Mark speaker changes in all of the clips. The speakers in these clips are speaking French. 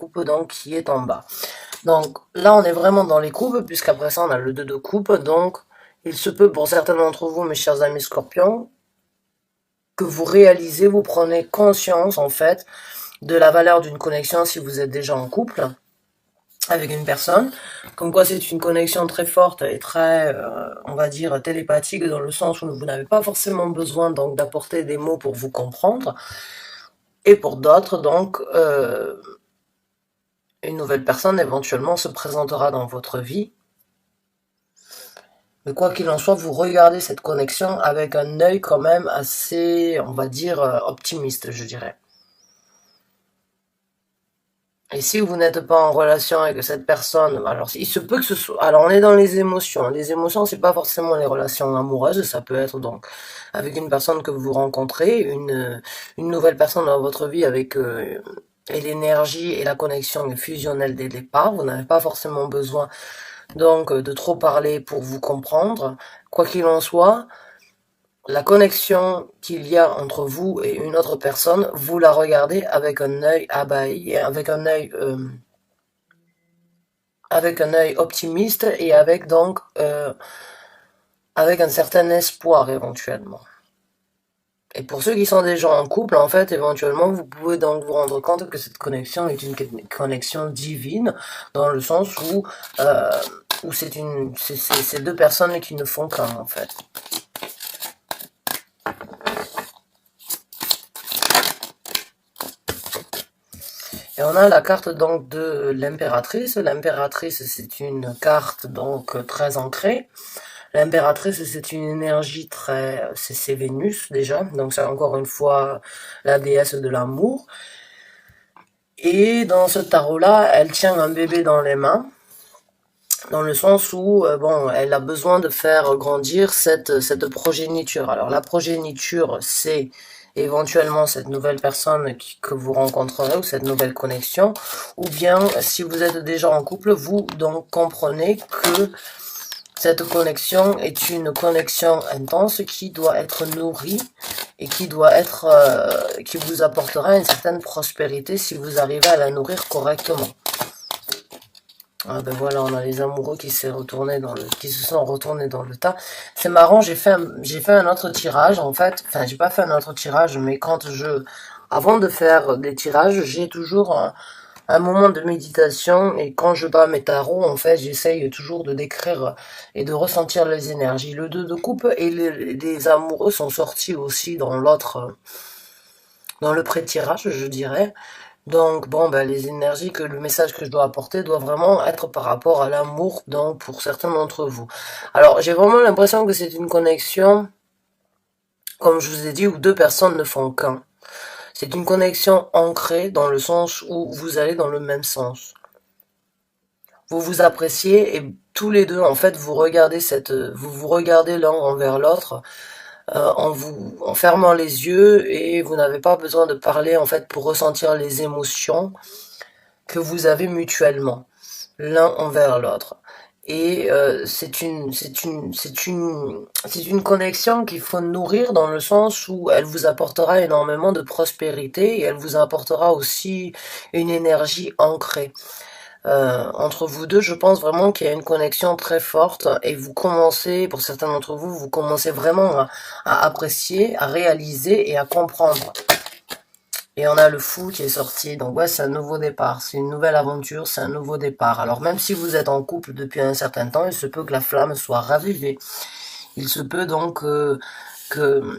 Speaker 1: coupe donc qui est en bas. Donc là on est vraiment dans les coupes, puisqu'après ça on a le 2 de coupe, donc il se peut pour certains d'entre vous, mes chers amis scorpions, que vous réalisez, vous prenez conscience en fait de la valeur d'une connexion si vous êtes déjà en couple avec une personne, comme quoi c'est une connexion très forte et très, on va dire, télépathique, dans le sens où vous n'avez pas forcément besoin donc d'apporter des mots pour vous comprendre, et pour d'autres donc une nouvelle personne éventuellement se présentera dans votre vie. Mais quoi qu'il en soit, vous regardez cette connexion avec un œil quand même assez, on va dire, optimiste, je dirais. Et si vous n'êtes pas en relation avec cette personne, alors il se peut que ce soit... Alors on est dans les émotions. Les émotions, c'est pas forcément les relations amoureuses, ça peut être donc avec une personne que vous rencontrez, une nouvelle personne dans votre vie avec... et l'énergie et la connexion est fusionnelle dès le départ. Vous n'avez pas forcément besoin donc de trop parler pour vous comprendre. Quoi qu'il en soit, la connexion qu'il y a entre vous et une autre personne, vous la regardez avec un œil abahi, avec un œil optimiste et avec donc avec un certain espoir éventuellement. Et pour ceux qui sont déjà en couple, en fait, éventuellement, vous pouvez donc vous rendre compte que cette connexion est une connexion divine, dans le sens où c'est deux personnes qui ne font qu'un, en fait. Et on a la carte donc de l'impératrice. L'impératrice, c'est une carte donc très ancrée. L'impératrice, c'est une énergie très... C'est Vénus déjà, donc c'est encore une fois la déesse de l'amour. Et dans ce tarot-là, elle tient un bébé dans les mains, dans le sens où, bon, elle a besoin de faire grandir cette progéniture. Alors la progéniture, c'est éventuellement cette nouvelle personne que vous rencontrerez, ou cette nouvelle connexion, ou bien si vous êtes déjà en couple, vous donc comprenez que cette connexion est une connexion intense qui doit être nourrie et qui doit être, qui vous apportera une certaine prospérité si vous arrivez à la nourrir correctement. Ah ben voilà, on a les amoureux qui se sont retournés dans le tas. C'est marrant, j'ai fait un autre tirage en fait. Enfin, j'ai pas fait un autre tirage, mais avant de faire des tirages, j'ai toujours un moment de méditation, et quand je bats mes tarots, en fait, j'essaye toujours de décrire et de ressentir les énergies. Le 2 de coupe et les amoureux sont sortis aussi dans dans le pré-tirage, je dirais. Donc, bon, ben, les énergies le message que je dois apporter doit vraiment être par rapport à l'amour, donc, pour certains d'entre vous. Alors, j'ai vraiment l'impression que c'est une connexion, comme je vous ai dit, où deux personnes ne font qu'un. C'est une connexion ancrée dans le sens où vous allez dans le même sens. Vous vous appréciez et tous les deux, en fait, vous vous regardez l'un envers l'autre en fermant les yeux, et vous n'avez pas besoin de parler, en fait, pour ressentir les émotions que vous avez mutuellement, l'un envers l'autre. Et c'est une connexion qu'il faut nourrir, dans le sens où elle vous apportera énormément de prospérité, et elle vous apportera aussi une énergie ancrée. Entre vous deux, je pense vraiment qu'il y a une connexion très forte, et vous commencez, pour certains d'entre vous, vous commencez vraiment à apprécier, à réaliser et à comprendre. Et on a le fou qui est sorti, donc ouais, c'est un nouveau départ, c'est une nouvelle aventure, c'est un nouveau départ. Alors même si vous êtes en couple depuis un certain temps, il se peut que la flamme soit ravivée. Il se peut donc que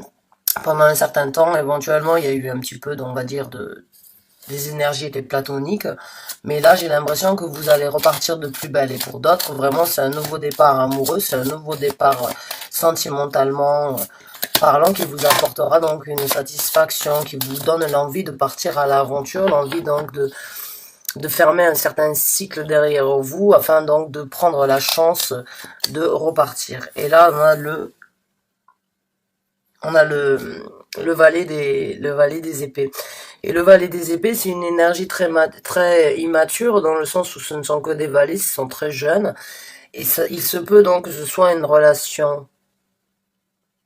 Speaker 1: pendant un certain temps, éventuellement, il y a eu un petit peu, on va dire, des énergies étaient platoniques, mais là j'ai l'impression que vous allez repartir de plus belle. Et pour d'autres, vraiment, c'est un nouveau départ amoureux, c'est un nouveau départ sentimentalement parlant, qui vous apportera donc une satisfaction, qui vous donne l'envie de partir à l'aventure, l'envie donc de fermer un certain cycle derrière vous, afin donc de prendre la chance de repartir. Et là on a le valet des épées. Et le valet des épées, c'est une énergie très immature, dans le sens où ce ne sont que des valets, ils sont très jeunes. Et ça, il se peut donc que ce soit une relation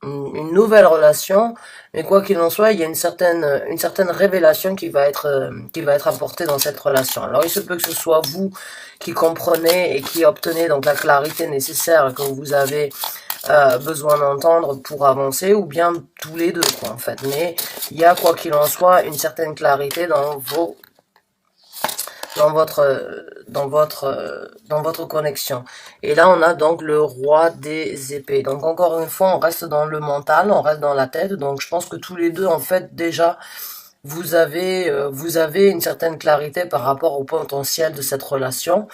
Speaker 1: une nouvelle relation, mais quoi qu'il en soit, il y a une certaine révélation qui va être apportée dans cette relation. Alors il se peut que ce soit vous qui comprenez et qui obtenez donc la clarité nécessaire que vous avez besoin d'entendre pour avancer, ou bien tous les deux, quoi, en fait. Mais il y a, quoi qu'il en soit, une certaine clarité dans votre connexion. Et là, on a donc le roi des épées. Donc, encore une fois, on reste dans le mental, on reste dans la tête. Donc, je pense que tous les deux, en fait, déjà, vous avez une certaine clarité par rapport au potentiel de cette relation.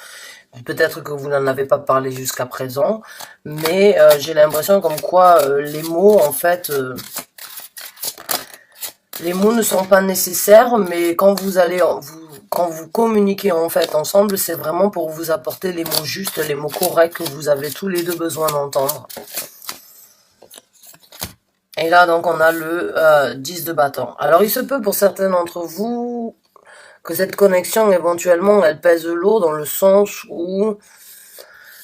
Speaker 1: Peut-être que vous n'en avez pas parlé jusqu'à présent, mais j'ai l'impression comme quoi les mots, en fait, les mots ne sont pas nécessaires, mais quand vous communiquez en fait ensemble, c'est vraiment pour vous apporter les mots justes, les mots corrects que vous avez tous les deux besoin d'entendre. Et là, donc, on a le 10 de bâton. Alors, il se peut pour certains d'entre vous que cette connexion, éventuellement, elle pèse lourd dans le sens où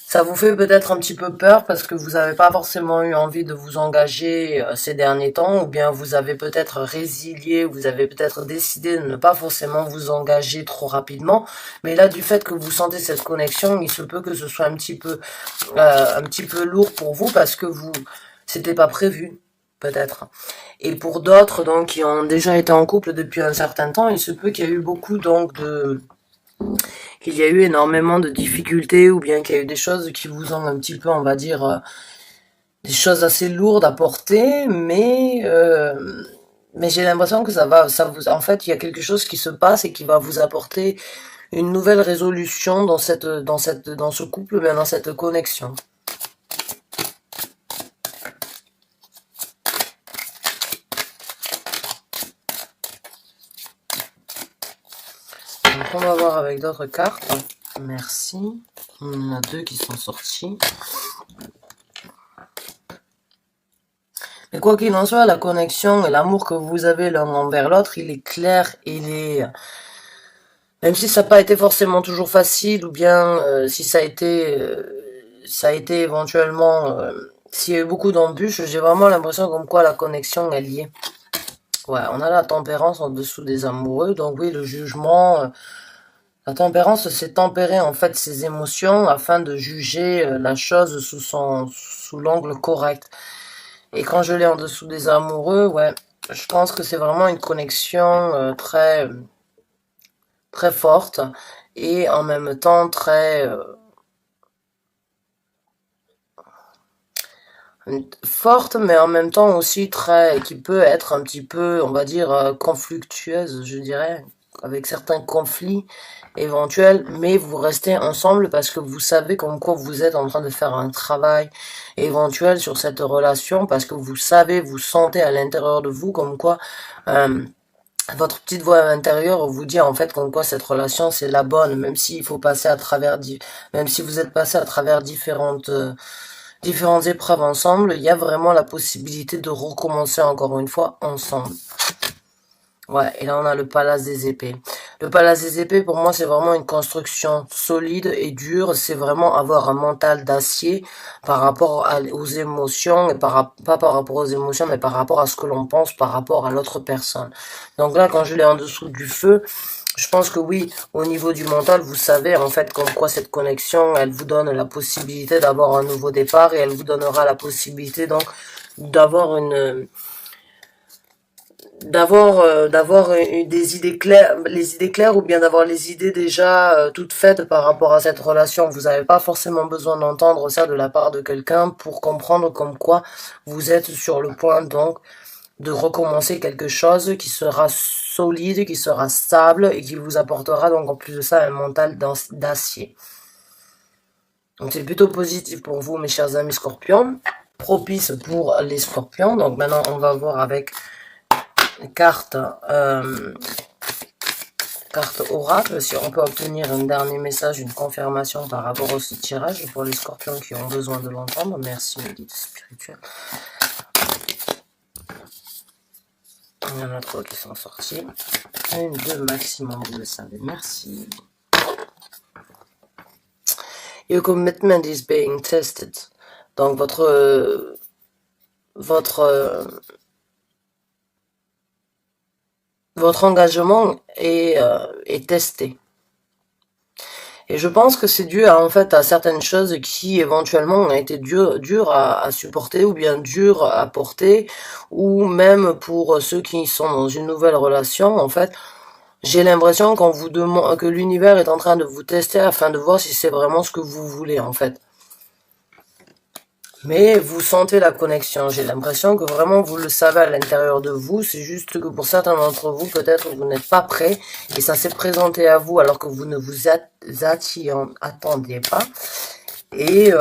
Speaker 1: ça vous fait peut-être un petit peu peur parce que vous n'avez pas forcément eu envie de vous engager ces derniers temps, ou bien vous avez peut-être résilié, vous avez peut-être décidé de ne pas forcément vous engager trop rapidement. Mais là, du fait que vous sentez cette connexion, il se peut que ce soit un petit peu lourd pour vous parce que c'était pas prévu, peut-être. Et pour d'autres, donc, qui ont déjà été en couple depuis un certain temps, il se peut qu'il y ait eu beaucoup, donc, qu'il y a eu énormément de difficultés, ou bien qu'il y a eu des choses qui vous ont un petit peu, on va dire, des choses assez lourdes à porter, mais j'ai l'impression que en fait, il y a quelque chose qui se passe et qui va vous apporter une nouvelle résolution dans ce couple, mais dans cette connexion. Donc on va voir avec d'autres cartes. Merci. Il y en a deux qui sont sortis. Mais quoi qu'il en soit, la connexion et l'amour que vous avez l'un envers l'autre, il est clair, même si ça n'a pas été forcément toujours facile, ou bien si ça a été éventuellement, s'il y a eu beaucoup d'embûches, j'ai vraiment l'impression comme quoi la connexion est liée. Ouais, on a la tempérance en dessous des amoureux, donc oui, le jugement, la tempérance, c'est tempérer en fait ses émotions afin de juger la chose sous l'angle correct. Et quand je l'ai en dessous des amoureux, ouais, je pense que c'est vraiment une connexion très forte et en même temps très forte, mais en même temps aussi qui peut être un petit peu, on va dire, conflictueuse, je dirais, avec certains conflits éventuels, mais vous restez ensemble parce que vous savez comme quoi vous êtes en train de faire un travail éventuel sur cette relation, parce que vous savez, vous sentez à l'intérieur de vous comme quoi votre petite voix intérieure vous dit en fait comme quoi cette relation c'est la bonne, même s'il faut passer à travers, même si vous êtes passé à travers différentes épreuves ensemble, il y a vraiment la possibilité de recommencer encore une fois ensemble. Ouais, et là on a le palace des épées. Le palace des épées, pour moi, c'est vraiment une construction solide et dure. C'est vraiment avoir un mental d'acier par rapport aux émotions, et pas par rapport aux émotions, mais par rapport à ce que l'on pense, par rapport à l'autre personne. Donc là, quand je l'ai en dessous du feu, je pense que oui, au niveau du mental, vous savez en fait comme quoi cette connexion, elle vous donne la possibilité d'avoir un nouveau départ, et elle vous donnera la possibilité donc d'avoir des idées claires, les idées claires, ou bien d'avoir les idées déjà toutes faites par rapport à cette relation. Vous n'avez pas forcément besoin d'entendre ça de la part de quelqu'un pour comprendre comme quoi vous êtes sur le point donc de recommencer quelque chose qui sera solide, qui sera stable et qui vous apportera donc en plus de ça un mental d'acier. Donc c'est plutôt positif pour vous, mes chers amis scorpions, propice pour les scorpions. Donc maintenant on va voir avec carte oracle, si on peut obtenir un dernier message, une confirmation par rapport au tirage pour les scorpions qui ont besoin de l'entendre. Merci mes guides spirituels. Il y en a 3 qui sont sortis. 1, 2 maximum, vous le savez. Merci. Your commitment is being tested. Donc votre engagement est testé. Et je pense que c'est dû à, en fait, à certaines choses qui éventuellement ont été dures à supporter ou bien dures à porter, ou même pour ceux qui sont dans une nouvelle relation, en fait, j'ai l'impression qu'on vous demande, que l'univers est en train de vous tester afin de voir si c'est vraiment ce que vous voulez, en fait. Mais vous sentez la connexion. J'ai l'impression que vraiment vous le savez à l'intérieur de vous. C'est juste que pour certains d'entre vous, peut-être vous n'êtes pas prêts et ça s'est présenté à vous alors que vous ne vous attendiez pas. Et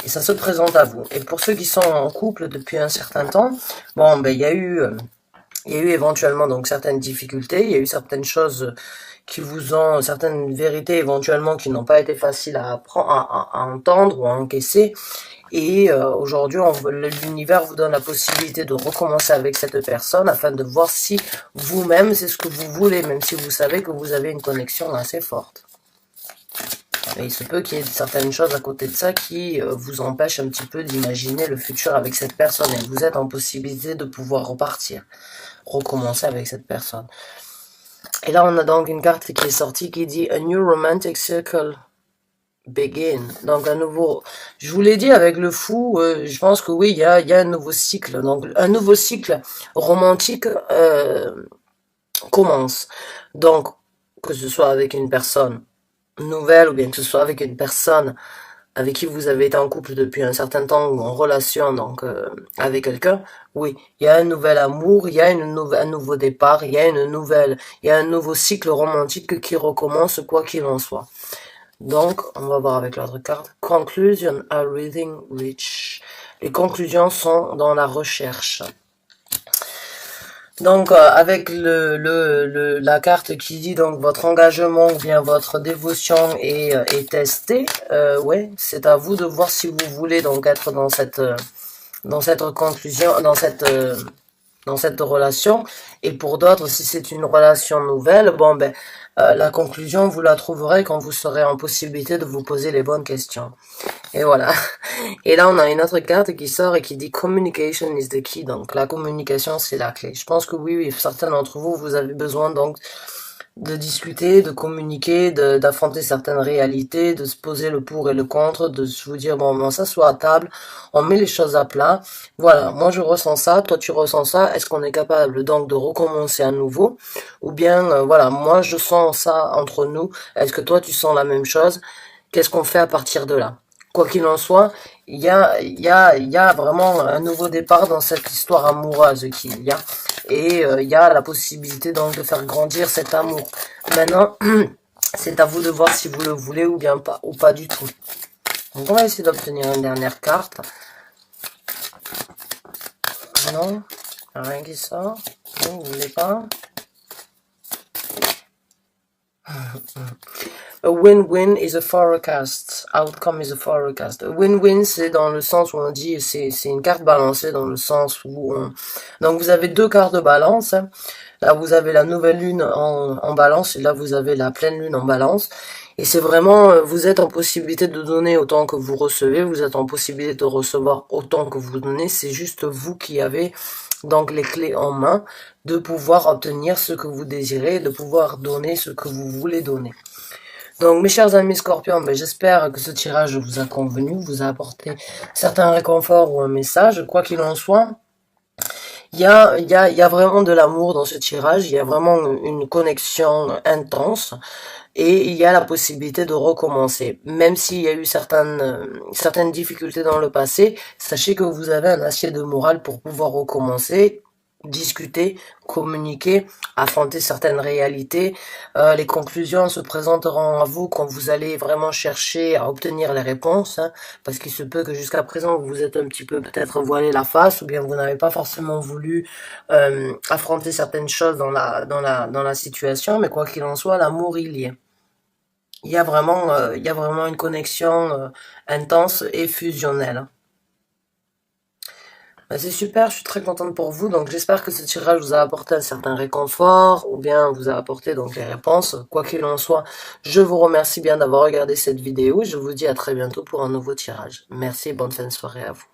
Speaker 1: ça se présente à vous. Et pour ceux qui sont en couple depuis un certain temps, bon, ben il y a eu éventuellement donc certaines difficultés, il y a eu certaines choses qui vous ont, certaines vérités éventuellement qui n'ont pas été faciles à apprendre, à entendre ou à encaisser. Et aujourd'hui, l'univers vous donne la possibilité de recommencer avec cette personne afin de voir si vous-même c'est ce que vous voulez, même si vous savez que vous avez une connexion assez forte. Et il se peut qu'il y ait certaines choses à côté de ça qui vous empêchent un petit peu d'imaginer le futur avec cette personne. Et vous êtes en possibilité de pouvoir repartir, recommencer avec cette personne. Et là, on a donc une carte qui est sortie qui dit « A new romantic circle begin ». Donc, un nouveau... Je vous l'ai dit, avec le fou, je pense que oui, il y a un nouveau cycle. Donc, un nouveau cycle romantique commence. Donc, que ce soit avec une personne nouvelle ou bien que ce soit avec une personne avec qui vous avez été en couple depuis un certain temps ou en relation donc avec quelqu'un, oui, il y a un nouvel amour, il y a un nouveau départ, il y a un nouveau cycle romantique qui recommence quoi qu'il en soit. Donc, on va voir avec l'autre carte. Conclusion are reading rich. Les conclusions sont dans la recherche. Donc, avec la carte qui dit donc votre engagement ou bien votre dévotion est testée, ouais, c'est à vous de voir si vous voulez donc être dans cette conclusion, dans cette relation. Et pour d'autres, si c'est une relation nouvelle, bon ben, la conclusion vous la trouverez quand vous serez en possibilité de vous poser les bonnes questions. Et voilà. Et là, on a une autre carte qui sort et qui dit Communication is the key. Donc, la communication, c'est la clé. Je pense que oui, certains d'entre vous, vous avez besoin donc de discuter, de communiquer, d'affronter certaines réalités, de se poser le pour et le contre, de vous dire, bon, on s'assoit à table, on met les choses à plat. Voilà, moi je ressens ça, toi tu ressens ça. Est-ce qu'on est capable donc de recommencer à nouveau? Ou bien, voilà, moi je sens ça entre nous. Est-ce que toi tu sens la même chose? Qu'est-ce qu'on fait à partir de là? Quoi qu'il en soit, il y a vraiment un nouveau départ dans cette histoire amoureuse qu'il y a. Et il y a la possibilité donc de faire grandir cet amour. Maintenant, c'est à vous de voir si vous le voulez ou bien pas, ou pas du tout. Donc on va essayer d'obtenir une dernière carte. Non, rien qui sort. Non, vous voulez pas. A win-win is a forecast. Outcome is a forecast. A win-win, c'est dans le sens où on dit, c'est une carte balancée dans le sens où donc vous avez deux cartes de balance. Hein. Là, vous avez la nouvelle lune en balance et là, vous avez la pleine lune en balance. Et c'est vraiment, vous êtes en possibilité de donner autant que vous recevez. Vous êtes en possibilité de recevoir autant que vous donnez. C'est juste vous qui avez donc les clés en main de pouvoir obtenir ce que vous désirez, de pouvoir donner ce que vous voulez donner. Donc mes chers amis Scorpions, ben, j'espère que ce tirage vous a convenu, vous a apporté certains réconforts ou un message, quoi qu'il en soit. Il y a vraiment de l'amour dans ce tirage, il y a vraiment une connexion intense et il y a la possibilité de recommencer. Même s'il y a eu certaines difficultés dans le passé, sachez que vous avez un acier de morale pour pouvoir recommencer, discuter, communiquer, affronter certaines réalités. Les conclusions se présenteront à vous quand vous allez vraiment chercher à obtenir les réponses, hein, parce qu'il se peut que jusqu'à présent vous vous êtes un petit peu peut-être voilé la face, ou bien vous n'avez pas forcément voulu affronter certaines choses dans la situation, mais quoi qu'il en soit, l'amour il y est. Il y a vraiment une connexion intense et fusionnelle. Ben, c'est super, je suis très contente pour vous, donc j'espère que ce tirage vous a apporté un certain réconfort, ou bien vous a apporté donc les réponses. Quoi qu'il en soit, je vous remercie bien d'avoir regardé cette vidéo, je vous dis à très bientôt pour un nouveau tirage. Merci et bonne fin de soirée à vous.